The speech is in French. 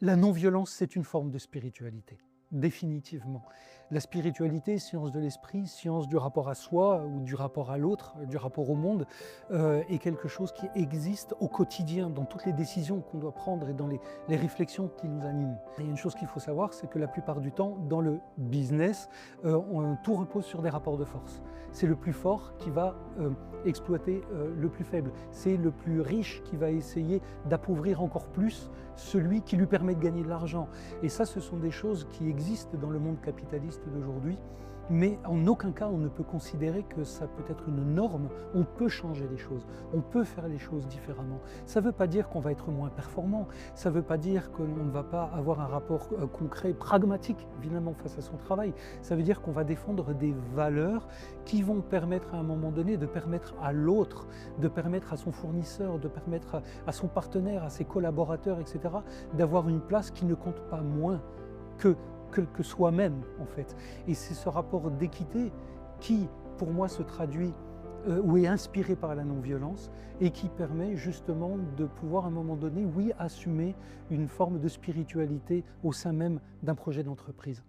La non-violence, c'est une forme de spiritualité, définitivement. La spiritualité, science de l'esprit, science du rapport à soi ou du rapport à l'autre, du rapport au monde, est quelque chose qui existe au quotidien, dans toutes les décisions qu'on doit prendre et dans les réflexions qui nous animent. Et une chose qu'il faut savoir, c'est que la plupart du temps, dans le business, tout repose sur des rapports de force. C'est le plus fort qui va exploiter le plus faible. C'est le plus riche qui va essayer d'appauvrir encore plus celui qui lui permet de gagner de l'argent. Et ça, ce sont des choses qui existent dans le monde capitaliste d'aujourd'hui, mais en aucun cas on ne peut considérer que ça peut être une norme. On peut changer les choses, on peut faire les choses différemment. Ça ne veut pas dire qu'on va être moins performant, ça ne veut pas dire qu'on ne va pas avoir un rapport concret, pragmatique, évidemment, face à son travail. Ça veut dire qu'on va défendre des valeurs qui vont permettre à un moment donné de permettre à l'autre, de permettre à son fournisseur, de permettre à son partenaire, à ses collaborateurs, etc., d'avoir une place qui ne compte pas moins que soi-même, en fait. Et c'est ce rapport d'équité qui, pour moi, se traduit ou est inspiré par la non-violence et qui permet justement de pouvoir, à un moment donné, oui, assumer une forme de spiritualité au sein même d'un projet d'entreprise.